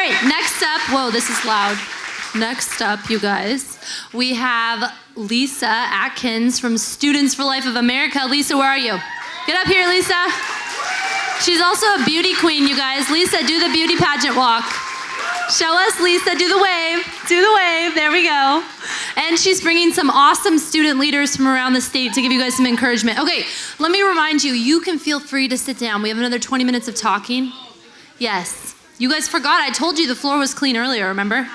right, next up, whoa, this is loud. Next up, you guys, we have Lisa Atkins from Students for Life of America. Lisa, where are you? Get up here, Lisa. She's also a beauty queen, you guys. Lisa, do the beauty pageant walk. Show us, Lisa, do the wave. Do the wave, there we go. And she's bringing some awesome student leaders from around the state to give you guys some encouragement. Okay, let me remind you, you can feel free to sit down. We have another 20 minutes of talking. Yes. You guys forgot, I told you the floor was clean earlier, remember?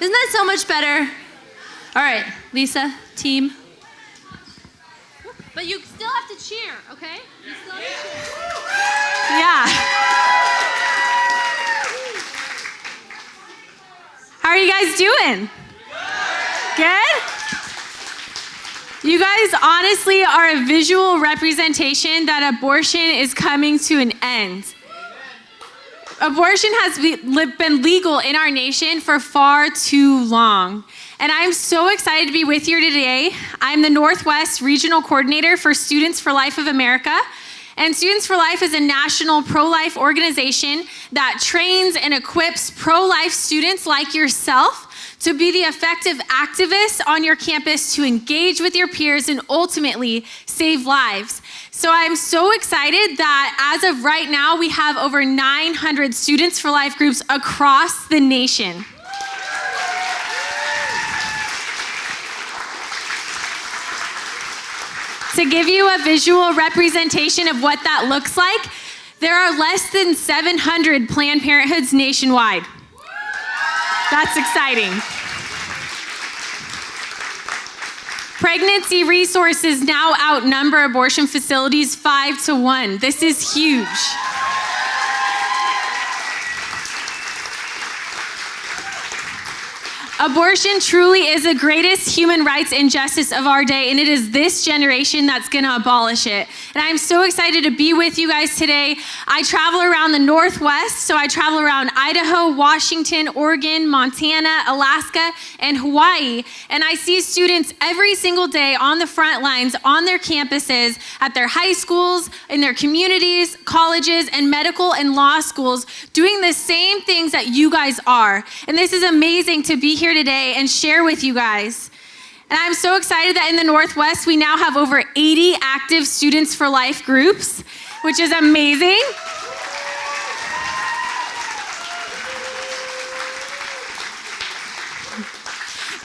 Isn't that so much better? All right, Lisa, team. But you still have to cheer, okay? You still have to cheer. Yeah. How are you guys doing? Good? You guys honestly are a visual representation that abortion is coming to an end. Abortion has been legal in our nation for far too long. And I'm so excited to be with you today. I'm the Northwest Regional Coordinator for Students for Life of America. And Students for Life is a national pro-life organization that trains and equips pro-life students like yourself to be the effective activists on your campus to engage with your peers and ultimately save lives. So I'm so excited that as of right now, we have over 900 Students for Life groups across the nation. To give you a visual representation of what that looks like, there are less than 700 Planned Parenthoods nationwide. That's exciting. Pregnancy resources now outnumber abortion facilities 5-1. This is huge. Abortion truly is the greatest human rights injustice of our day, and it is this generation that's gonna abolish it. And I'm so excited to be with you guys today. I travel around the Northwest, so I travel around Idaho, Washington, Oregon, Montana, Alaska, and Hawaii. And I see students every single day on the front lines, on their campuses, at their high schools, in their communities, colleges, and medical and law schools, doing the same things that you guys are. And this is amazing to be here today and share with you guys. And I'm so excited that in the Northwest, we now have over 80 active Students for Life groups, which is amazing.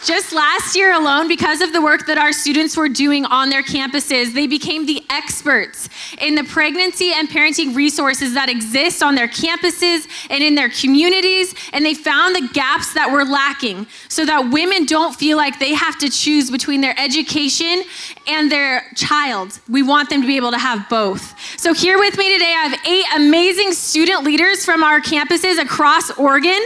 Just last year alone, because of the work that our students were doing on their campuses, they became the experts in the pregnancy and parenting resources that exist on their campuses and in their communities, and they found the gaps that were lacking so that women don't feel like they have to choose between their education and their child. We want them to be able to have both. So here with me today, I have 8 amazing student leaders from our campuses across Oregon.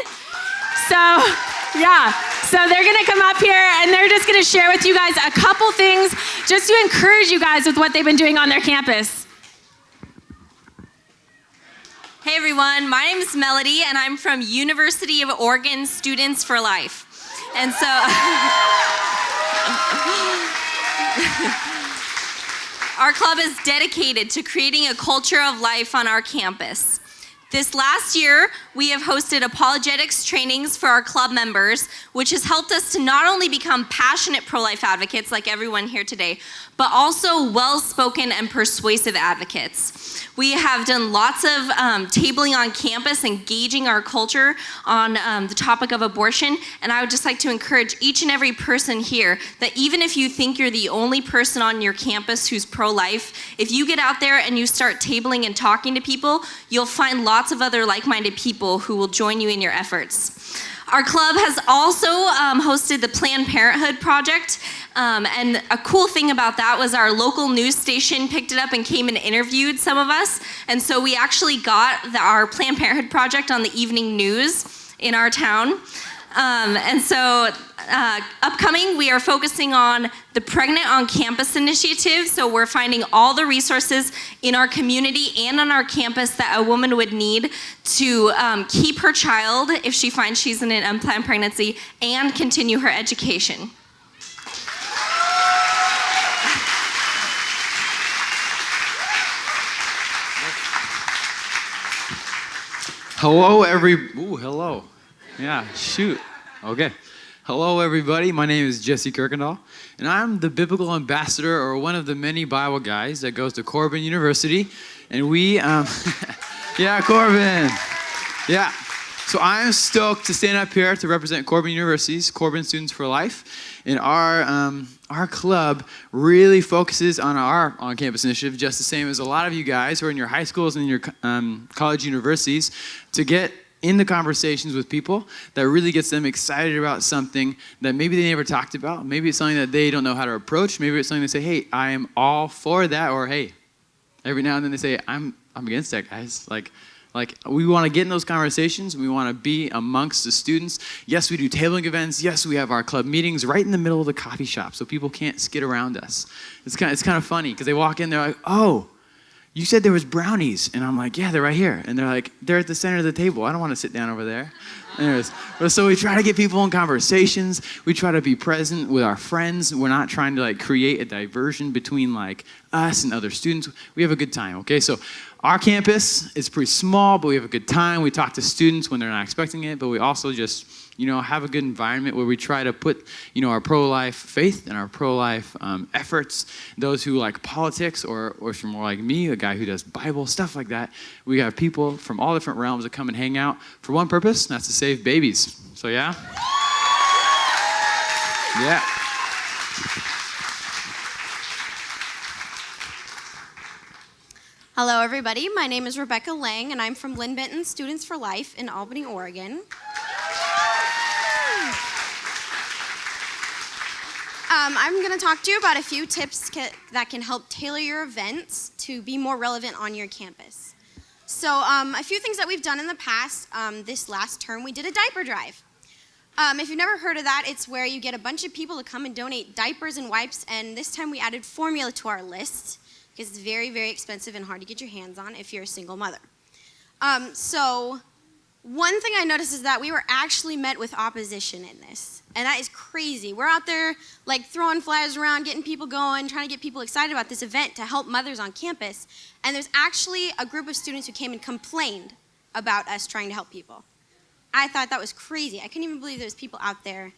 So they're gonna come up here and they're just gonna share with you guys a couple things just to encourage you guys with what they've been doing on their campus. Hey everyone, my name is Melody and I'm from University of Oregon Students for Life. And so, our club is dedicated to creating a culture of life on our campus. This last year, we have hosted apologetics trainings for our club members, which has helped us to not only become passionate pro-life advocates like everyone here today, but also well-spoken and persuasive advocates. We have done lots of tabling on campus, engaging our culture on the topic of abortion, and I would just like to encourage each and every person here that even if you think you're the only person on your campus who's pro-life, if you get out there and you start tabling and talking to people, you'll find lots of other like-minded people who will join you in your efforts. Our club has also hosted the Planned Parenthood Project, and a cool thing about that was our local news station picked it up and came and interviewed some of us, and so we actually got our Planned Parenthood Project on the evening news in our town. And so upcoming, we are focusing on the Pregnant on Campus initiative. So we're finding all the resources in our community and on our campus that a woman would need to keep her child if she finds she's in an unplanned pregnancy and continue her education. Hello, hello. Yeah, shoot. Okay. Hello, everybody. My name is Jesse Kirkendall, and I'm the biblical ambassador, or one of the many Bible guys that goes to Corbin University. And we, yeah, Corbin. Yeah. So I'm stoked to stand up here to represent Corbin University's Corbin Students for Life. And our club really focuses on our on-campus initiative, just the same as a lot of you guys who are in your high schools and your college universities, to get in the conversations with people that really gets them excited about something that maybe they never talked about. Maybe it's something that they don't know how to approach. Maybe it's something they say, hey, I am all for that. Or hey, every now and then they say, I'm against that, guys. Like we want to get in those conversations. We want to be amongst the students. Yes, we do tabling events. Yes, we have our club meetings right in the middle of the coffee shop so people can't skid around us. It's kind of funny because they walk in, they're like, oh, you said there was brownies. And I'm like, yeah, they're right here. And they're like, they're at the center of the table. I don't want to sit down over there. Anyways, so we try to get people in conversations. We try to be present with our friends. We're not trying to create a diversion between us and other students. We have a good time, okay? So our campus is pretty small, but we have a good time. We talk to students when they're not expecting it, but we also just have a good environment where we try to put, our pro-life faith and our pro-life efforts. Those who like politics, or if you're more like me, a guy who does Bible, stuff like that. We have people from all different realms that come and hang out for one purpose, and that's to save babies. So yeah? Yeah. Hello, everybody. My name is Rebecca Lang, and I'm from Lynn Benton Students for Life in Albany, Oregon. I'm going to talk to you about a few tips that can help tailor your events to be more relevant on your campus. So a few things that we've done in the past, this last term, we did a diaper drive. If you've never heard of that, it's where you get a bunch of people to come and donate diapers and wipes, and this time we added formula to our list because it's very, very expensive and hard to get your hands on if you're a single mother. So one thing I noticed is that we were actually met with opposition in this. And that is crazy. We're out there throwing flyers around, getting people going, trying to get people excited about this event to help mothers on campus. And there's actually a group of students who came and complained about us trying to help people. I thought that was crazy. I couldn't even believe there's people out there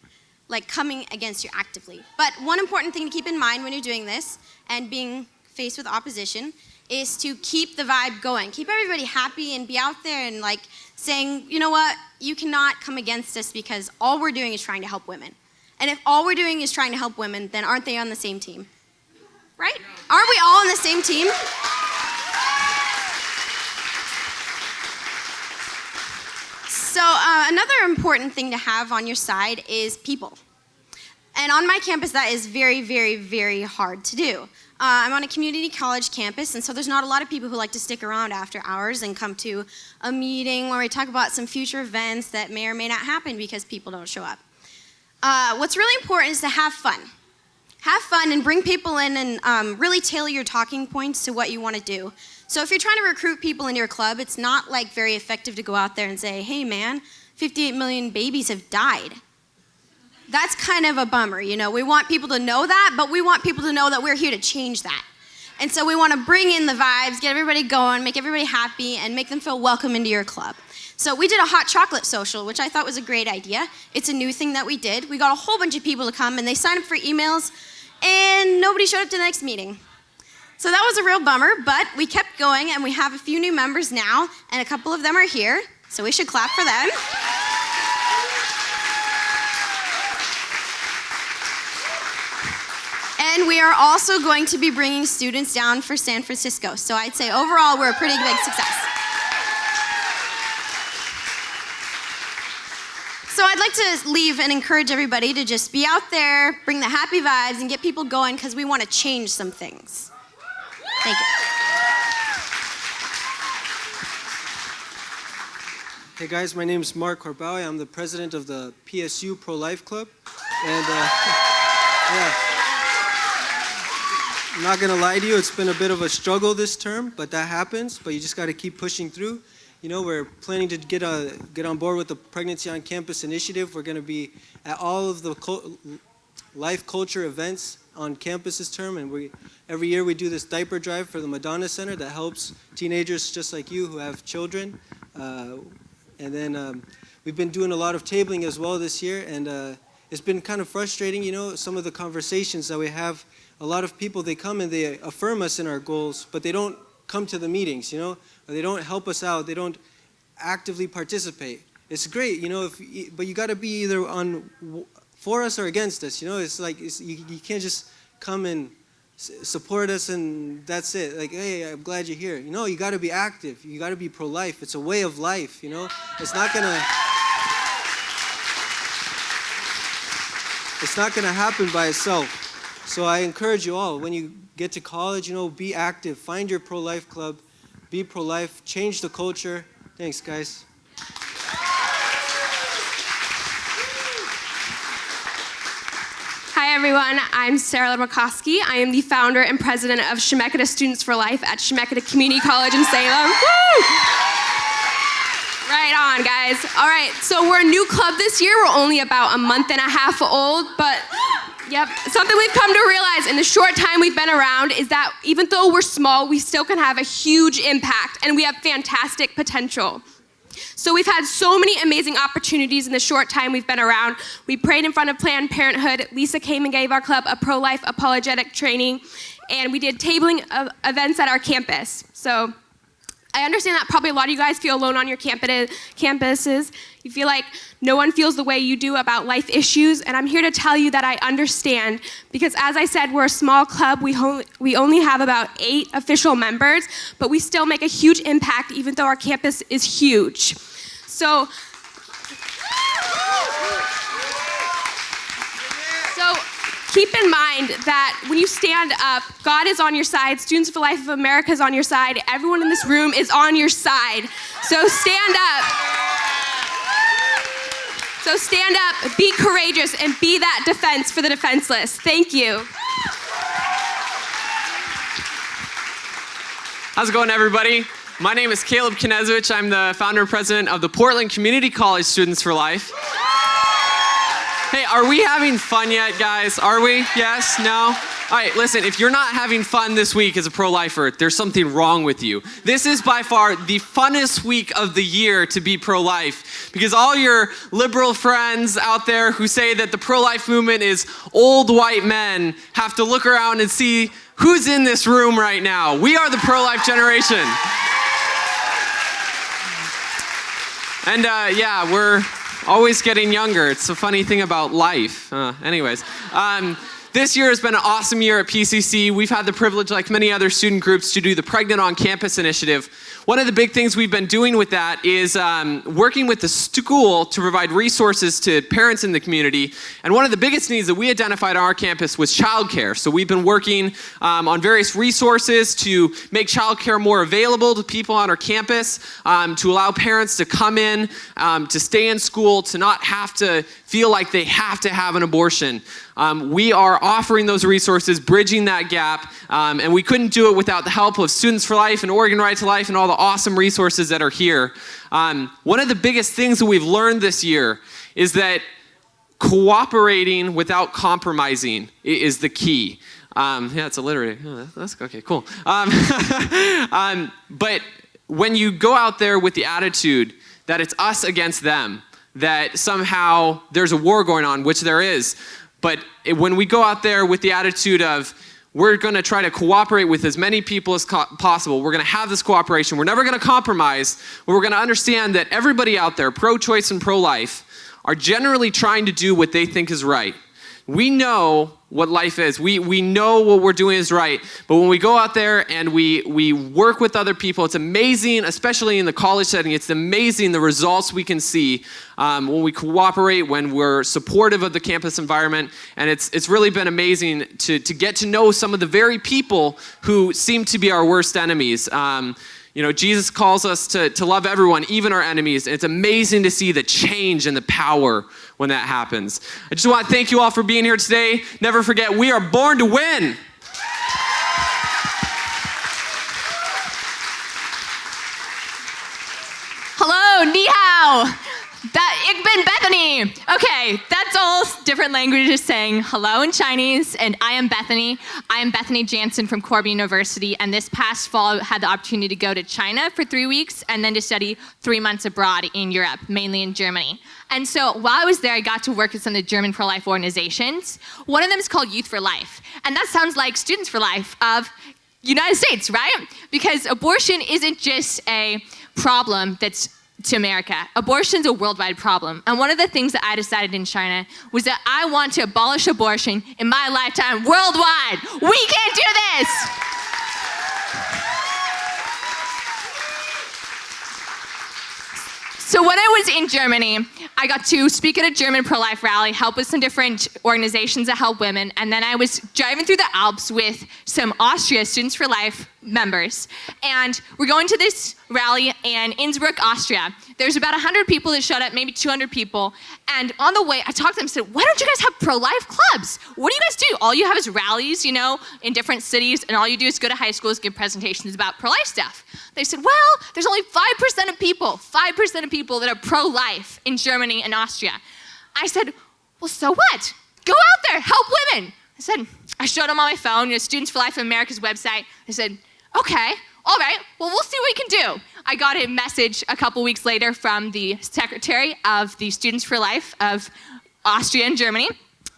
coming against you actively. But one important thing to keep in mind when you're doing this and being faced with opposition is to keep the vibe going. Keep everybody happy and be out there and saying, you know what, you cannot come against us because all we're doing is trying to help women. And if all we're doing is trying to help women, then aren't they on the same team? Right? Aren't we all on the same team? So another important thing to have on your side is people. And on my campus, that is very, very, very hard to do. I'm on a community college campus, and so there's not a lot of people who like to stick around after hours and come to a meeting where we talk about some future events that may or may not happen because people don't show up. What's really important is to have fun. Have fun and bring people in and really tailor your talking points to what you want to do. So if you're trying to recruit people into your club, it's not very effective to go out there and say, hey man, 58 million babies have died. That's kind of a bummer, We want people to know that, but we want people to know that we're here to change that. And so we want to bring in the vibes, get everybody going, make everybody happy, and make them feel welcome into your club. So we did a hot chocolate social, which I thought was a great idea. It's a new thing that we did. We got a whole bunch of people to come, and they signed up for emails, and nobody showed up to the next meeting. So that was a real bummer, but we kept going, and we have a few new members now, and a couple of them are here, so we should clap for them. And we are also going to be bringing students down for San Francisco. So I'd say overall, we're a pretty big success. So I'd like to leave and encourage everybody to just be out there, bring the happy vibes, and get people going because we want to change some things. Thank you. Hey guys, my name is Mark Corbaui. I'm the president of the PSU Pro-Life Club. And yeah. I'm not gonna lie to you, it's been a bit of a struggle this term, but that happens, but you just gotta keep pushing through. We're planning to get on board with the Pregnancy on Campus initiative. We're gonna be at all of the life culture events on campus this term, and every year we do this diaper drive for the Madonna Center that helps teenagers just like you who have children. And then We've been doing a lot of tabling as well this year, and it's been kind of frustrating, some of the conversations that we have. A lot of people, they come and they affirm us in our goals, but they don't come to the meetings, or they don't help us out. They don't actively participate. It's great, but you got to be either for us or against us. It's like you can't just come and support us and that's it. Like, hey, I'm glad you're here. You got to be active. You got to be pro-life. It's a way of life. It's not gonna happen by itself. So I encourage you all, when you get to college, be active. Find your pro-life club. Be pro-life. Change the culture. Thanks, guys. Hi everyone, I'm Sarah Lemachowski. I am the founder and president of Chemeketa Students for Life at Chemeketa Community College in Salem. Woo! Right on, guys. All right, so we're a new club this year. We're only about a month and a half old, but yep, something we've come to realize in the short time we've been around is that even though we're small, we still can have a huge impact and we have fantastic potential. So we've had so many amazing opportunities in the short time we've been around. We prayed in front of Planned Parenthood. Lisa came and gave our club a pro-life apologetic training, and we did tabling events at our campus. So I understand that probably a lot of you guys feel alone on your campuses. You feel like no one feels the way you do about life issues, and I'm here to tell you that I understand, because as I said, we're a small club. We only have about 8 official members, but we still make a huge impact even though our campus is huge. So keep in mind that when you stand up, God is on your side, Students for Life of America is on your side, everyone in this room is on your side. So stand up. So stand up, be courageous, and be that defense for the defenseless. Thank you. How's it going, everybody? My name is Caleb Knezowicz. I'm the founder and president of the Portland Community College Students for Life. Hey, are we having fun yet, guys? Are we? Yes? No? All right, listen, if you're not having fun this week as a pro-lifer, there's something wrong with you. This is by far the funnest week of the year to be pro-life, because all your liberal friends out there who say that the pro-life movement is old white men have to look around and see who's in this room right now. We are the pro-life generation. And yeah, we're always getting younger. It's a funny thing about life. This year has been an awesome year at PCC. We've had the privilege, like many other student groups, to do the Pregnant on Campus initiative. One of the big things we've been doing with that is working with the school to provide resources to parents in the community. And one of the biggest needs that we identified on our campus was childcare. So we've been working on various resources to make childcare more available to people on our campus, to allow parents to come in, to stay in school, to not have to feel like they have to have an abortion. We are offering those resources, bridging that gap, and we couldn't do it without the help of Students for Life and Oregon Right to Life and all the awesome resources that are here. One of the biggest things that we've learned this year is that cooperating without compromising is the key. Yeah, it's alliterative. Oh, that's okay, cool. But when you go out there with the attitude that it's us against them, that somehow there's a war going on, which there is, but when we go out there with the attitude of we're going to try to cooperate with as many people as possible, we're going to have this cooperation, we're never going to compromise, but we're going to understand that everybody out there, pro-choice and pro-life, are generally trying to do what they think is right. We know what life is. We know what we're doing is right. But when we go out there and we work with other people, it's amazing, especially in the college setting, it's amazing the results we can see when we cooperate, when we're supportive of the campus environment. And it's really been amazing to get to know some of the very people who seem to be our worst enemies. Jesus calls us to love everyone, even our enemies. And it's amazing to see the change and the power when that happens. I just want to thank you all for being here today. Never forget, we are born to win. Hello, ni hao. Ich bin Bethany. Okay, that's all different languages saying hello in Chinese, and I am Bethany. I am Bethany Jansen from Corbin University, and this past fall I had the opportunity to go to China for 3 weeks and then to study 3 months abroad in Europe, mainly in Germany. And so while I was there, I got to work with some of the German pro-life organizations. One of them is called Youth for Life, and that sounds like Students for Life of United States, right? Because abortion isn't just a problem that's to America. Abortion's a worldwide problem. And one of the things that I decided in China was that I want to abolish abortion in my lifetime worldwide. We can do this! So when I was in Germany, I got to speak at a German pro-life rally, help with some different organizations that help women, and then I was driving through the Alps with some Austria Students for Life members. And we're going to this rally in Innsbruck, Austria. There's about 100 people that showed up, maybe 200 people. And on the way, I talked to them and said, why don't you guys have pro-life clubs? What do you guys do? All you have is rallies, you know, in different cities, and all you do is go to high schools, give presentations about pro-life stuff. They said, well, there's only 5% of people that are pro-life in Germany and Austria. I said, well, so what? Go out there, help women. I showed them on my phone, you know, Students for Life of America's website. I said, okay, all right, well, we'll see what we can do. I got a message a couple weeks later from the secretary of the Students for Life of Austria and Germany.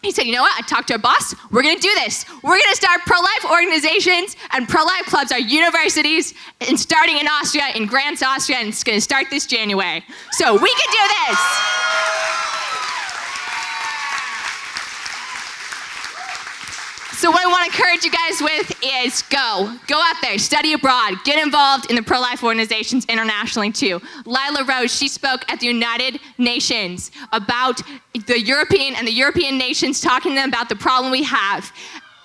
He said, you know what, I talked to our boss, we're gonna do this. We're gonna start pro-life organizations and pro-life clubs are universities, and starting in Austria, in Graz, Austria, and it's gonna start this January. So we can do this. So what I want to encourage you guys with is go out there, study abroad, get involved in the pro-life organizations internationally too. Lila Rose, she spoke at the United Nations about the European nations, talking to them about the problem we have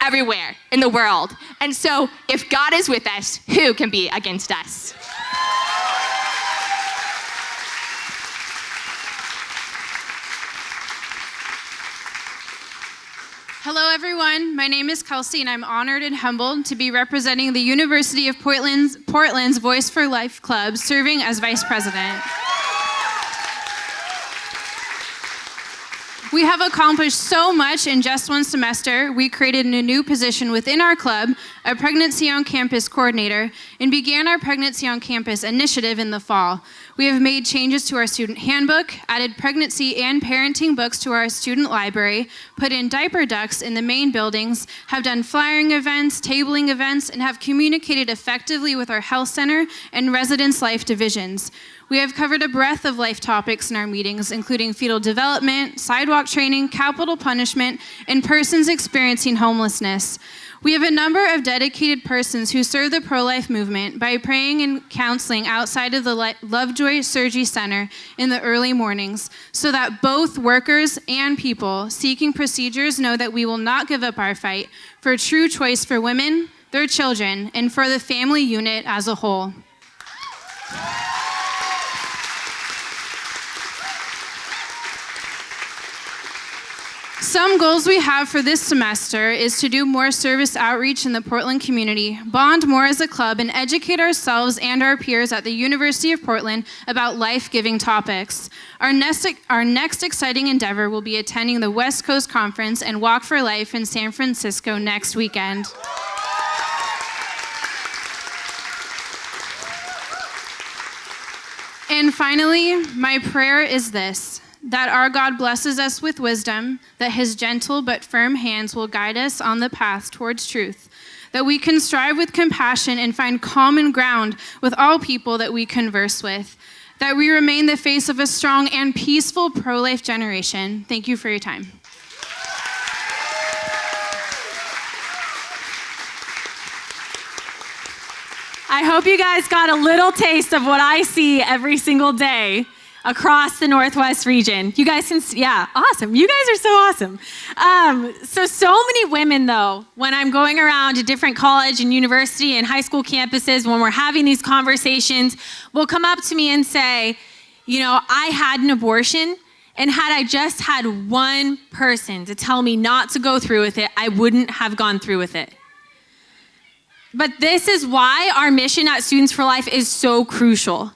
everywhere in the world. And so if God is with us, who can be against us? Hello everyone, my name is Kelsey and I'm honored and humbled to be representing the University of Portland's Voice for Life Club, serving as Vice President. We have accomplished so much in just one semester. We created a new position within our club, a Pregnancy on Campus coordinator, and began our Pregnancy on Campus initiative in the fall. We have made changes to our student handbook, added pregnancy and parenting books to our student library, put in diaper ducts in the main buildings, have done flyering events, tabling events, and have communicated effectively with our health center and residence life divisions. We have covered a breadth of life topics in our meetings, including fetal development, sidewalk training, capital punishment, and persons experiencing homelessness. We have a number of dedicated persons who serve the pro-life movement by praying and counseling outside of the Lovejoy Surgery Center in the early mornings, so that both workers and people seeking procedures know that we will not give up our fight for a true choice for women, their children, and for the family unit as a whole. Some goals we have for this semester is to do more service outreach in the Portland community, bond more as a club, and educate ourselves and our peers at the University of Portland about life-giving topics. Our next exciting endeavor will be attending the West Coast Conference and Walk for Life in San Francisco next weekend. And finally, my prayer is this: that our God blesses us with wisdom, that his gentle but firm hands will guide us on the path towards truth, that we can strive with compassion and find common ground with all people that we converse with, that we remain the face of a strong and peaceful pro-life generation. Thank you for your time. I hope you guys got a little taste of what I see every single day across the Northwest region. You guys can, yeah, awesome. You guys are so awesome. So many women though, when I'm going around to different college and university and high school campuses, when we're having these conversations, will come up to me and say, you know, I had an abortion, and had I just had one person to tell me not to go through with it, I wouldn't have gone through with it. But this is why our mission at Students for Life is so crucial.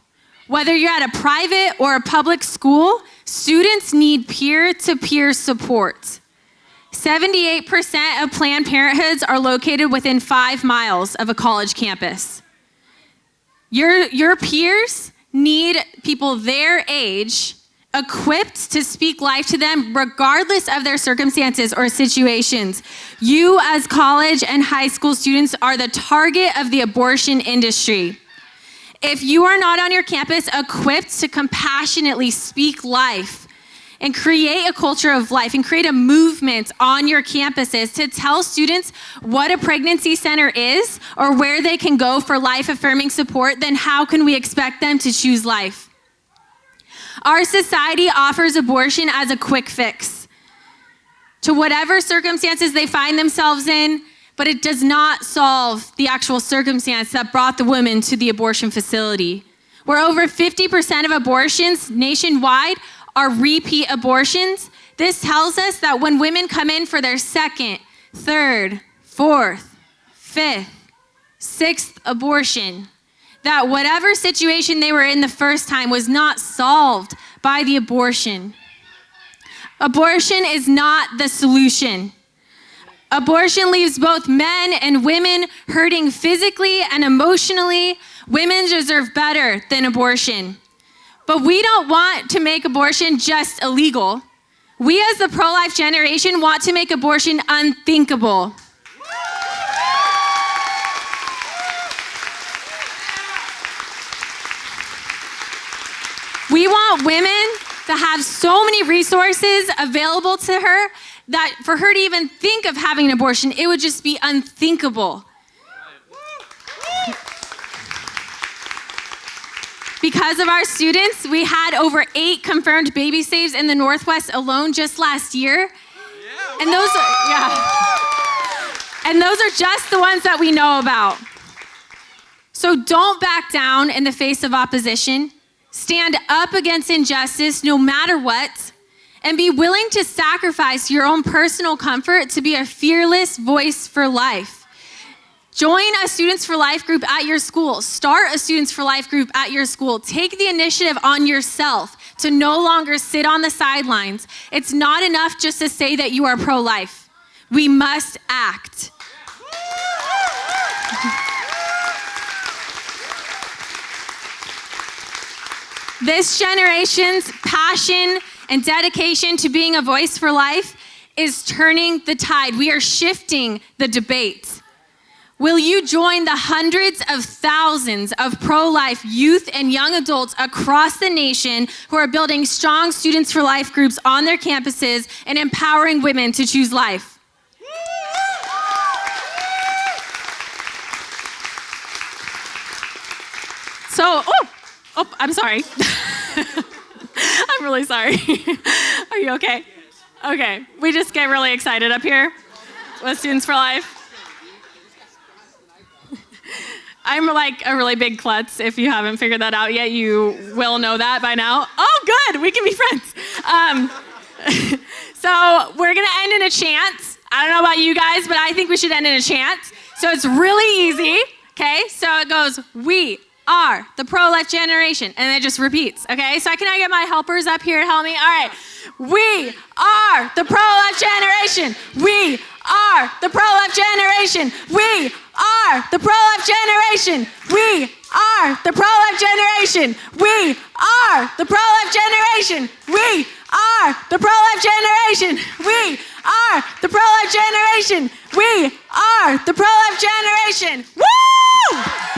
Whether you're at a private or a public school, Students need peer-to-peer support. 78% of Planned Parenthoods are located within 5 miles of a college campus. Your peers need people their age equipped to speak life to them regardless of their circumstances or situations. You as college and high school students are the target of the abortion industry. If you are not on your campus equipped to compassionately speak life and create a culture of life and create a movement on your campuses to tell students what a pregnancy center is or where they can go for life-affirming support, then how can we expect them to choose life? Our society offers abortion as a quick fix to whatever circumstances they find themselves in, but it does not solve the actual circumstance that brought the woman to the abortion facility. Where over 50% of abortions nationwide are repeat abortions, this tells us that when women come in for their second, third, fourth, fifth, sixth abortion, that whatever situation they were in the first time was not solved by the abortion. Abortion is not the solution. Abortion leaves both men and women hurting physically and emotionally. Women deserve better than abortion. But we don't want to make abortion just illegal. We as the pro-life generation want to make abortion unthinkable. We want women to have so many resources available to her that for her to even think of having an abortion, it would just be unthinkable. Because of our students, we had over 8 confirmed baby saves in the Northwest alone just last year. And those are just the ones that we know about. So don't back down in the face of opposition. Stand up against injustice no matter what, and be willing to sacrifice your own personal comfort to be a fearless voice for life. Join a Students for Life group at your school. Start a Students for Life group at your school. Take the initiative on yourself to no longer sit on the sidelines. It's not enough just to say that you are pro-life. We must act. This generation's passion and dedication to being a voice for life is turning the tide. We are shifting the debate. Will you join the hundreds of thousands of pro-life youth and young adults across the nation who are building strong Students for Life groups on their campuses and empowering women to choose life? So, I'm sorry. I'm really sorry. Are you okay? Okay, we just get really excited up here with Students for Life. I'm like a really big klutz. If you haven't figured that out yet, you will know that by now. Oh, good, we can be friends. So we're gonna end in a chant. I don't know about you guys, but I think we should end in a chant. So it's really easy, okay? So it goes, we are the pro-life generation, and it just repeats, okay? So can I get my helpers up here to help me? All right. We are the pro-life generation. We are the pro-life generation. We are the pro-life generation. We are the pro-life generation. We are the pro-life generation. We are the pro-life generation. We are the pro-life generation. We are the pro-life generation. Woo!